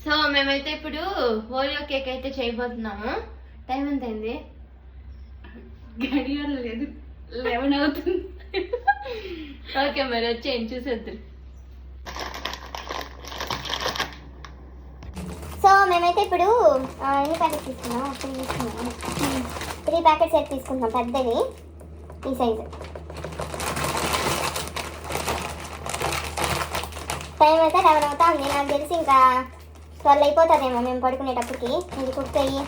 So మేమైతే ఇప్పుడు Oreo cake అయితే చేయబోతున్నాము. టైం ఎంత అయింది? గడియారం లేదు, 11 అవుతుంది. ఓకే మరి వచ్చేయండి చూసేద్దరు. సో మేమైతే ఇప్పుడు ఎన్ని ప్యాకెట్స్ తీసుకున్నాం? 3 ప్యాకెట్స్ అయితే తీసుకుంటాం, పెద్దవి ఈ సైజు. టైం అయితే 11 అవుతుంది. నాకు తెలిసి ఇంకా 12 అయిపోతుందేమో మేము పడుకునేటప్పటికి. ఇది కుక్ అయ్యి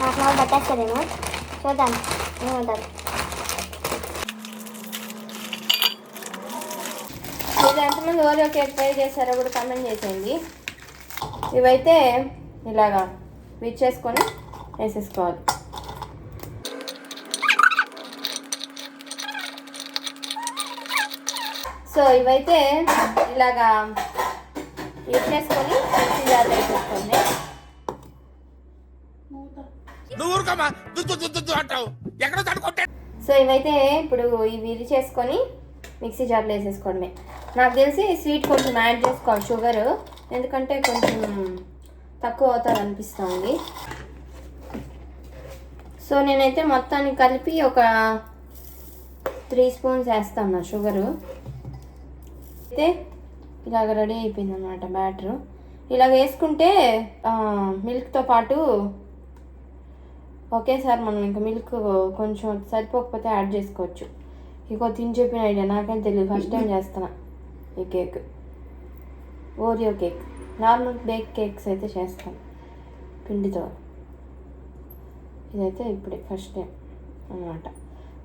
1/2 అవర్ పట్టేస్తుందేమో. చూద్దాం ఏమవుతుంది. మీరు ఎంతమంది ఓరియో కేక్ ట్రై చేశారో కూడా కామెంట్ చేసేయండి. ఇవైతే ఇలాగా విచ్చేసుకొని వేసేసుకోవాలి. సో ఇవైతే ఇలాగా విచ్చేసుకొని వేసేసుకోండి. సో ఇవైతే ఇప్పుడు ఇవి చేసుకొని మిక్సీ జార్లో వేసేసుకోవడమే. నాకు తెలిసి స్వీట్ కొంచెం యాడ్ చేసుకోవాలి, షుగర్, ఎందుకంటే కొంచెం తక్కువ అవుతుంది అనిపిస్తుంది. సో నేనైతే మొత్తాన్ని కలిపి ఒక 3 స్పూన్స్ వేస్తాను షుగరు. అయితే ఇలాగ రెడీ అయిపోయింది అన్నమాట బ్యాటర్. ఇలాగ వేసుకుంటే మిల్క్తో పాటు ఒకేసారి మనం ఇంకా మిల్క్ కొంచెం సరిపోకపోతే యాడ్ చేసుకోవచ్చు. ఇగో తిని చెప్పిన ఐడియా నాకేం తెలియదు, ఫస్ట్ టైం చేస్తున్నా ఈ cake. Oreo cake, normal bake cakes అయితే చేస్తాను పిండితో, ఇదైతే ఇప్పుడే ఫస్ట్ టైం అన్నమాట.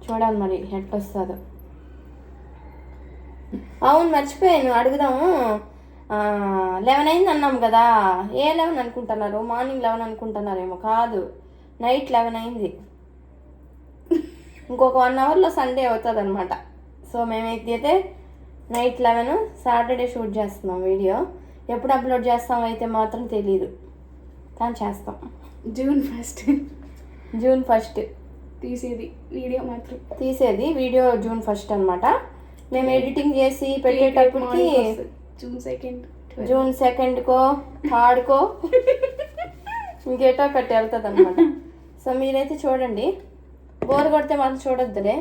చూడాలి మరి ఎట్లా వస్తుందో. అవును మర్చిపోయాను అడుగుదాము. 11 అయింది అన్నాం కదా, ఏ 11 అనుకుంటున్నారు? మార్నింగ్ 11 అనుకుంటున్నారేమో, కాదు నైట్ 11 అయింది. ఇంకొక 1 అవర్లో సండే అవుతుంది అనమాట. సో మేమైతే నైట్ 11 సాటర్డే షూట్ చేస్తున్నాం వీడియో. ఎప్పుడు అప్లోడ్ చేస్తాం అయితే మాత్రం తెలీదు, కానీ చేస్తాం. జూన్ 1 తీసేది వీడియో జూన్ 1 అనమాట. మేము ఎడిటింగ్ చేసి పెట్టేటప్పటికి జూన్ 2కో 3కో ఇంకేటో కట్టి వెళ్తుంది అనమాట. సో మీరైతే చూడండి, బోర్ కొడితే మాత్రం చూడొద్దులే,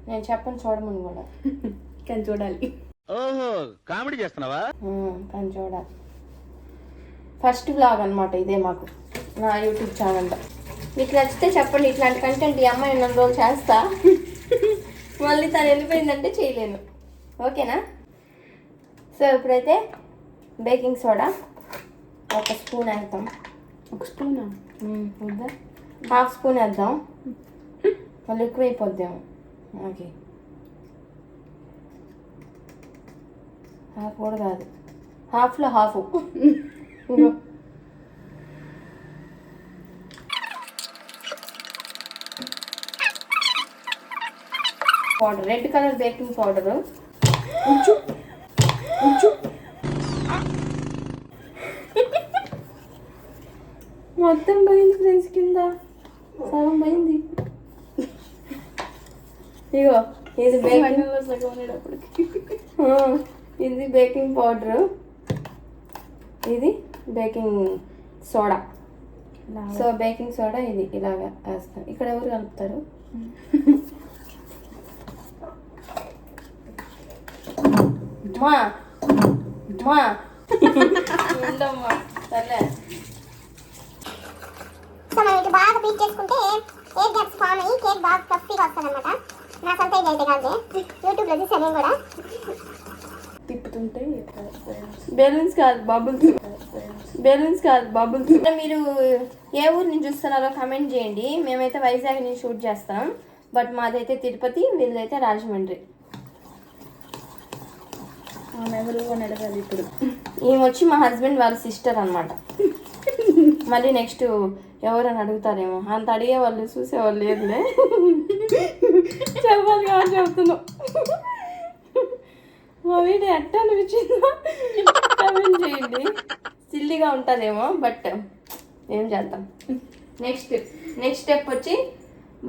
నేను చెప్పను చూడమని కూడా, కానీ చూడాలి. ఓహో కామెడీ చేస్తున్నావా? కానీ చూడాలి. ఫస్ట్ వ్లాగ్ అనమాట ఇదే మాకు, నా యూట్యూబ్ ఛానల్లో. మీకు నచ్చితే చెప్పండి, ఇట్లాంటి కంటెంట్ ఈ అమ్మాయి ఉన్న రోజులు చేస్తా, మళ్ళీ తను వెళ్ళిపోయిందంటే చేయలేను. ఓకేనా? సో ఇప్పుడైతే బేకింగ్ సోడా 1 స్పూన్ వేద్దాం. 1 స్పూనా? వద్దా, 1/2 స్పూన్ వేద్దాం, మళ్ళీ ఎక్కువ అయిపోద్దాము. ఓకే, 1/2 కూడా కాదు, 1/2లో 1/2. Powder, red colour baking powder. మొత్తం పోయింది ఫ్రెండ్స్, కింద సగం పోయింది. ఇగో ఇది ఇది బేకింగ్ పౌడరు, ఇది baking soda. So baking soda ఇది ఇలాగా వేస్తాం. ఇక్కడ ఎవరు కలుపుతారు? మా ఉండమ్మా సర్లే. సో మనం ఇటు బాగా బీట్ చేసుకుంటే ఎయిర్ గ్యాప్స్ ఫామ్ అయ్యి కేక్ బాగా ఫ్లఫీగా వస్తుంది అనమాట. నా సొంత ఇది అయితే కాదు, యూట్యూబ్లో చూసాను నేను కూడా. తిప్పుతుంటే బెలూన్స్ కాదు బబుల్స్. మీరు ఏ ఊరు నుంచి చూస్తున్నారో కామెంట్ చేయండి. మేమైతే వైజాగ్ నుంచి షూట్ చేస్తాం, బట్ మాదైతే తిరుపతి, వీళ్ళైతే రాజమండ్రి. ఎవరు అని అడగాలి ఇప్పుడు. ఈమె వచ్చి మా హస్బెండ్ వాళ్ళ సిస్టర్ అనమాట. మళ్ళీ నెక్స్ట్ ఎవరని అడుగుతారేమో, అంత అడిగే వాళ్ళు చూసేవాళ్ళు లేదులే, చెప్పాలి కాబట్టి చెప్తున్నాం. మా వీడియో ఎట్ట అనిపించిందో కామెంట్ చేయండి. సిల్లీగా ఉంటుందేమో, బట్ ఏం చేద్దాం. నెక్స్ట్ స్టెప్ వచ్చి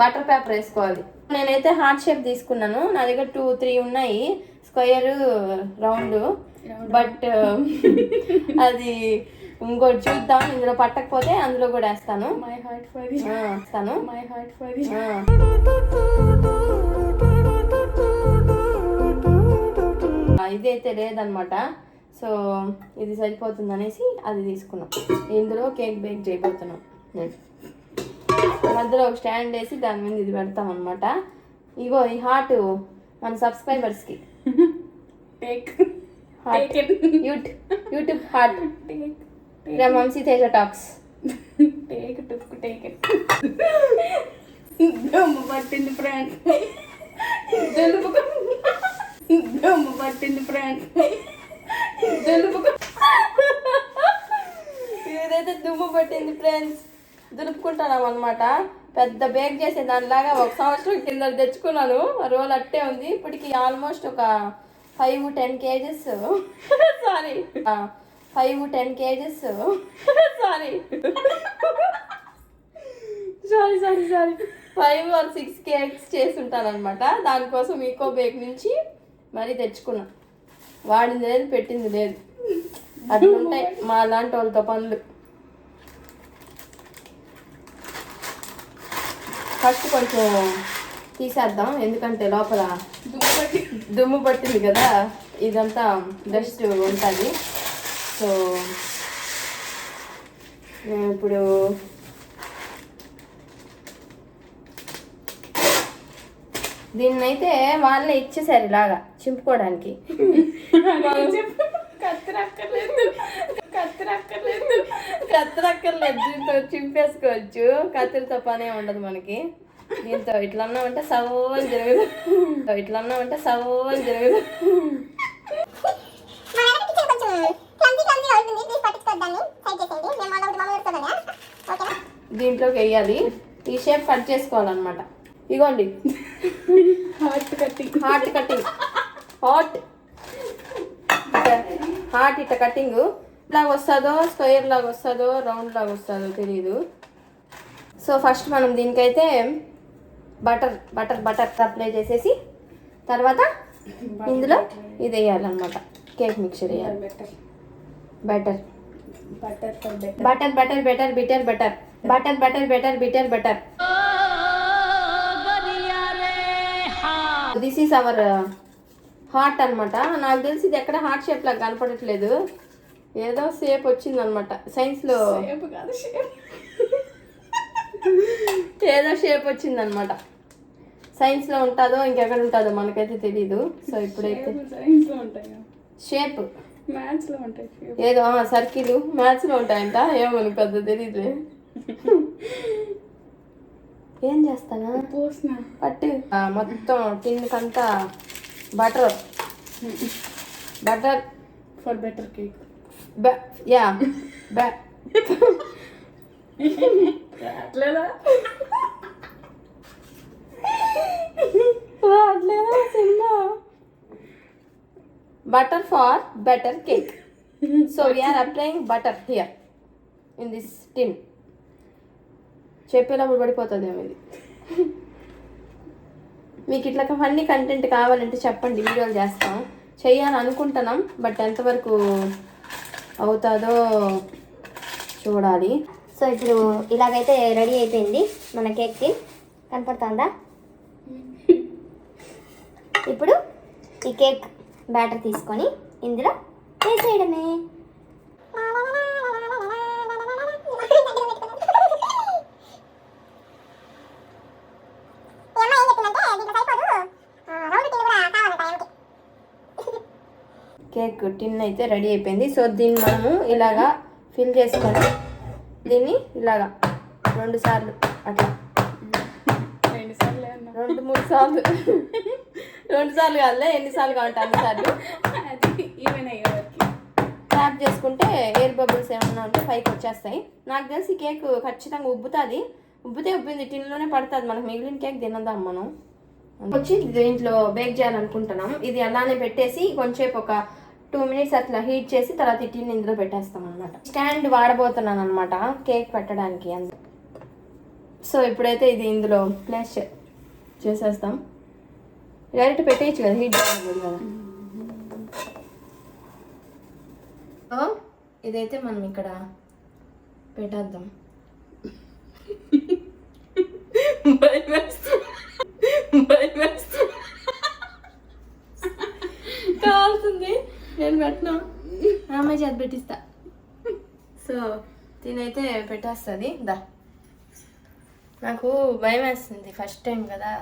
బటర్ పేపర్ వేసుకోవాలి. నేనైతే హార్ట్ షేప్ తీసుకున్నాను, నా దగ్గర 2-3 ఉన్నాయి, స్క్వేర్ రౌండ్, బట్ అది ఇంకోటి చూద్దాం, ఇందులో పట్టకపోతే అందులో కూడా వేస్తాను. మై హార్ట్ ఫర్ వేస్తాను. మై హార్ట్ ఫర్ ఇదైతే లేదనమాట. సో ఇది సరిపోతుంది అనేసి అది తీసుకున్నాం. ఇందులో కేక్ బేక్ చేయబోతున్నాం. మధ్యలో ఒక స్టాండ్ వేసి దాని మీద ఇది పెడతాం అనమాట. ఇగో ఈ హార్ట్ మన సబ్స్క్రైబర్స్కి YouTube heart Vamshi Teja talks. పట్టింది ఫ్రెండ్, పట్టింది ఫ్రెండ్. ఏదైతే దుమ్ము పట్టింది ఫ్రెండ్స్, దులుపుకుంటున్నాం అనమాట. పెద్ద బేక్ చేసే దానిలాగా 1 సంవత్సరం కింద తెచ్చుకున్నాను. రోల్ అట్టే ఉంది. ఇప్పటికి ఆల్మోస్ట్ ఒక 5-10 kgs sorry 5-10 kgs sorry 5 or 6 cakes చేసి ఉంటాను అనమాట. దానికోసం ఈకో బేక్ నుంచి మరీ తెచ్చుకున్నా. వాడింది లేదు, పెట్టింది లేదు. అట్లా ఉంటాయి మా లాంటి వాళ్ళతో పనులు. ఫస్ట్ కొంచెం తీసేద్దాం, ఎందుకంటే లోపల దుమ్ము పట్టింది కదా, ఇదంతా డస్ట్ ఉంటుంది. సో నేను ఇప్పుడు దీన్నైతే వాళ్ళే ఇచ్చేసారు ఇలాగా చింపుకోవడానికి. కత్తరక్కర్లేదు, దీంతో చింపేసుకోవచ్చు. కత్తిరితో పనే ఉండదు మనకి. దీంతో ఇట్లా అన్నామంటే సవ్వని జరగదు, ఇట్లా అన్నామంటే సవ్వని జరగదు. దీంట్లోకి వేయాలి. ఈ షేప్ కట్ చేసుకోవాలన్నమాట. ఇగోండి హార్ట్ కటింగ్ హార్ట్ ఇట్లా కటింగ్ లాగా వస్తుందో, స్క్వేర్ లాగా వస్తుందో, రౌండ్ లాగా వస్తుందో తెలీదు. సో ఫస్ట్ మనం దీనికైతే బటర్ అప్లై చేసేసి తర్వాత ఇందులో ఇది వేయాలన్నమాట. కేక్ మిక్చర్ వేయాలి. Butter this is our heart అనమాట. నాకు తెలిసి ఇది ఎక్కడ హార్ట్ షేప్ లాగా కనపడట్లేదు, ఏదో షేప్ వచ్చిందనమాట. సైన్స్లో ఏదో షేప్ వచ్చిందనమాట. సైన్స్లో ఉంటుందో ఇంకెక్కడ ఉంటుందో మనకైతే తెలీదు. సో ఇప్పుడైతే షేప్ మ్యాథ్స్లో ఉంటాయి, ఏదో సర్కిల్ మ్యాథ్స్లో ఉంటాయంట, ఏమో పెద్ద తెలీదు. ఏం చేస్తానా పట్టు మొత్తం టిన్కంతా బటర్ ఫర్ బెటర్ కేక్. యా అట్లేదా cinema butter for better cake. So we are applying butter here in this tin. చెప్పేటప్పుడు పడిపోతుందేమో ఇది. మీకు ఇట్లా ఫన్నీ కంటెంట్ కావాలంటే చెప్పండి, వీడియోలు చేస్తాం. చెయ్యాలని అనుకుంటున్నాం, బట్ ఎంతవరకు అవుతుందో చూడాలి. సో ఇప్పుడు ఇలాగైతే రెడీ అయిపోయింది మన కేక్కి, కనపడుతుందా? ఇప్పుడు ఈ కేక్ బ్యాటర్ తీసుకొని ఇందులో వేసేయడమే. కేక్ టిన్ అయితే రెడీ అయిపోయింది. సో దీన్ని మనము ఇలాగా ఫిల్ చేసుకొని దీన్ని ఇలాగా 2 సార్లు అట్లా 2-3 సార్లు 2 సార్లు కాదులే, ఎన్నిసార్లు కావాలంటే అన్నిసార్లు ట్యాప్ చేసుకుంటే ఎయిర్ బబుల్స్ ఏమన్నా ఉంటే పైకి వచ్చేస్తాయి. నాకు తెలిసి కేక్ ఖచ్చితంగా ఉబ్బుతుంది. ఉబ్బింది టిన్లోనే పడుతుంది. మనకు మిగిలిన కేక్ తినదాం మనం. వచ్చి దీంట్లో బేక్ చేయాలనుకుంటున్నాం. ఇది అలానే పెట్టేసి కొంచెంసేపు ఒక 2 minutes అట్లా హీట్ చేసి తర్వాత ఈ టిన్ ఇందులో పెట్టేస్తాం అనమాట. స్టాండ్ వాడబోతున్నాను అనమాట కేక్ పెట్టడానికి. సో ఇప్పుడైతే ఇది ఇందులో ప్లేస్ చేసేస్తాం. డైరెక్ట్ పెట్టేయచ్చు కదా, హీట్ చేయకూడదు కదా. ఇదైతే మనం ఇక్కడ పెట్టేద్దాం. కావాల్సింది నేను పెట్టినా అమ్మాయి చేతి పెట్టిస్తా. సో దీనైతే పెట్టేస్తుంది. దా నాకు భయం వేస్తుంది, ఫస్ట్ టైం కదా.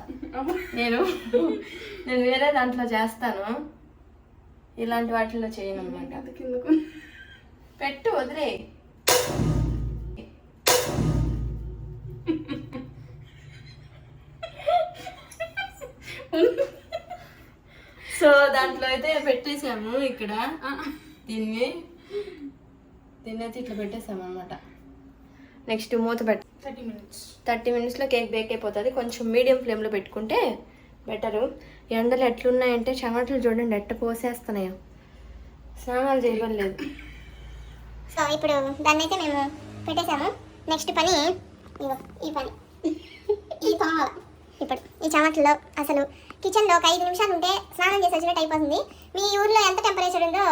నేను వేరే దాంట్లో చేస్తాను, ఇలాంటి వాటిల్లో చేయను అనమాట. పెట్టు వదిలే. సో దాంట్లో అయితే పెట్టేసాము ఇక్కడ. దీన్ని అయితే ఇట్లా పెట్టేసాము అనమాట. నెక్స్ట్ మూత 30 మినిట్స్లో కేక్ బేక్ అయిపోతుంది. కొంచెం మీడియం ఫ్లేమ్లో పెట్టుకుంటే బెటరు. ఎండలు ఎట్లున్నాయంటే చెమటలు చూడండి ఎట్ట పోసేస్తున్నాయో, స్నానాలు చేయలేదు. సో ఇప్పుడు దాన్ని అయితే మేము పెట్టేసాము. నెక్స్ట్ పని ఇగో ఈ పని ఈ తోమాల. ఇప్పుడు ఈ చెమటల్లో అసలు కిచెన్లో ఒక 5 నిమిషాలు ఉంటే స్నానం చేసి వచ్చినట్టు అయిపోతుంది. మీ ఊర్లో ఎంత టెంపరేచర్ ఉందో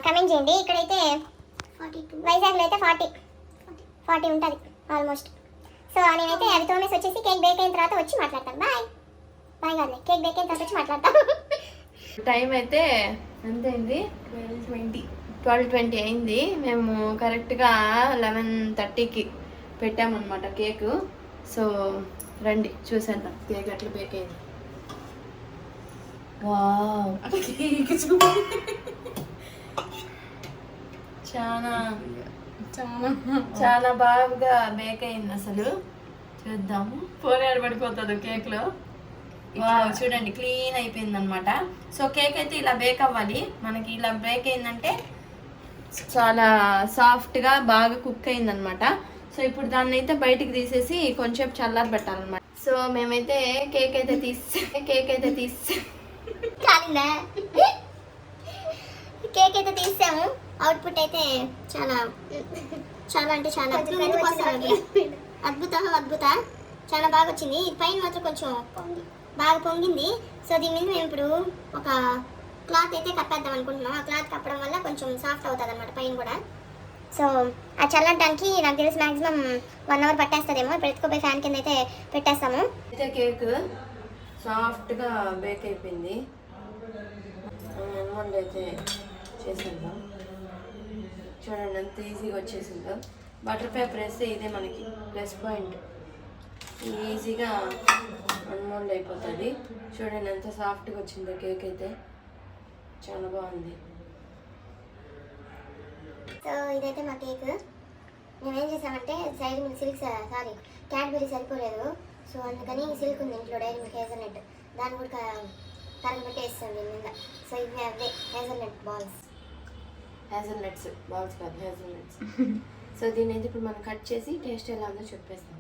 కమెంట్ చేయండి. ఇక్కడైతే 42, వైజాగ్లో అయితే 40 ఉంటుంది ఆల్మోస్ట్. సో నేనైతే అవి తోమేసి వచ్చేసి కేక్ బేక్ అయిన తర్వాత వచ్చి మాట్లాడతాను. బాయ్ కాదు, కేక్ బేక్ అయిన తర్వాత వచ్చి మాట్లాడతాను. టైం అయితే ఎంత అయింది? 12:20 అయింది. మేము కరెక్ట్గా 11:30కి పెట్టామన్నమాట కేకు. సో రండి చూసేద్దాం కేక్ ఎట్లా బేక్ అయింది. వావ్, చాలా బాగా బేక్ అయింది అసలు. చూద్దాము. పోరేడు పడిపోతుంది కేక్లో. వావ్, చూడండి క్లీన్ అయిపోయింది అనమాట. సో కేక్ అయితే ఇలా బేక్ అవ్వాలి. మనకి ఇలా బేక్ అయిందంటే చాలా సాఫ్ట్గా బాగా కుక్ అయిందనమాట. సో ఇప్పుడు దాన్ని అయితే బయటికి తీసేసి కొంచెం చల్లారి పెట్టాలన్నమాట. సో మేమైతే కేక్ అయితే తీసాము. అవుట్పుట్ అయితే చాలా అంటే చాలా అద్భుత చాలా బాగా వచ్చింది. పైన మాత్రం కొంచెం బాగా పొంగింది. సో దీని మీద మేము ఇప్పుడు ఒక క్లాత్ అయితే కప్పేద్దాం అనుకుంటున్నాం. ఆ క్లాత్ కప్పడం వల్ల కొంచెం సాఫ్ట్ అవుతుంది అనమాట పైన కూడా. సో అది చల్లడానికి నాకు తెలిసి మ్యాక్సిమం 1 అవర్ పట్టేస్తుందేమో. ఇప్పుడు ఎత్తుకోపోయి ఫ్యాన్ కింద అయితే పెట్టేస్తాము. అయితే కేక్ సాఫ్ట్గా బేక్ అయిపోయింది. అమౌంట్ అయితే చేసేద్దాం. చూడండి ఎంత ఈజీగా వచ్చేసిందో. బటర్ పేపర్ వేస్తే ఇదే మనకి ప్లస్ పాయింట్. ఈజీగా అన్మోల్డ్ అయిపోతుంది. చూడండి ఎంత సాఫ్ట్గా వచ్చిందో కేక్ అయితే. చాలా బాగుంది. సో ఇదైతే మా కేక్. మేమేం చేసామంటే సైడ్ మిల్క్ క్యాడ్బెరీ సరిపోలేదు. సో అందుకని సిల్క్ ఉంది ఇంట్లో, డైరీ మిల్క్ హేజల్నట్, దాన్ని కూడా కరెంట్ పెట్టి వేస్తాం దీని మీద. సో ఇవి అవే హేజల్నట్స్ కాదు, హేజల్నట్స్. సో దీని అయితే ఇప్పుడు మనం కట్ చేసి టేస్ట్ ఎలా ఉందో చెప్పేస్తాం.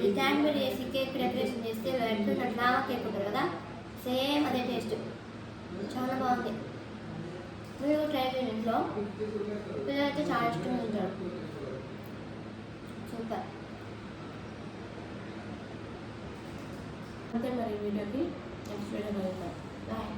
ఈ క్యాడ్బెరీ వేసి కేక్ డెకరేషన్ చేస్తే ఎట్లా లావా కేక్ ఉంటుంది కదా, సేమ్ అదే టేస్ట్. చాలా బాగుంది. మీరు ట్రై చేయండి ఇంట్లో. పిల్లలైతే చాలా ఇష్టంగా ఉంటారు. సూపర్. అంతే మరి వీడియోకి. Next video bye.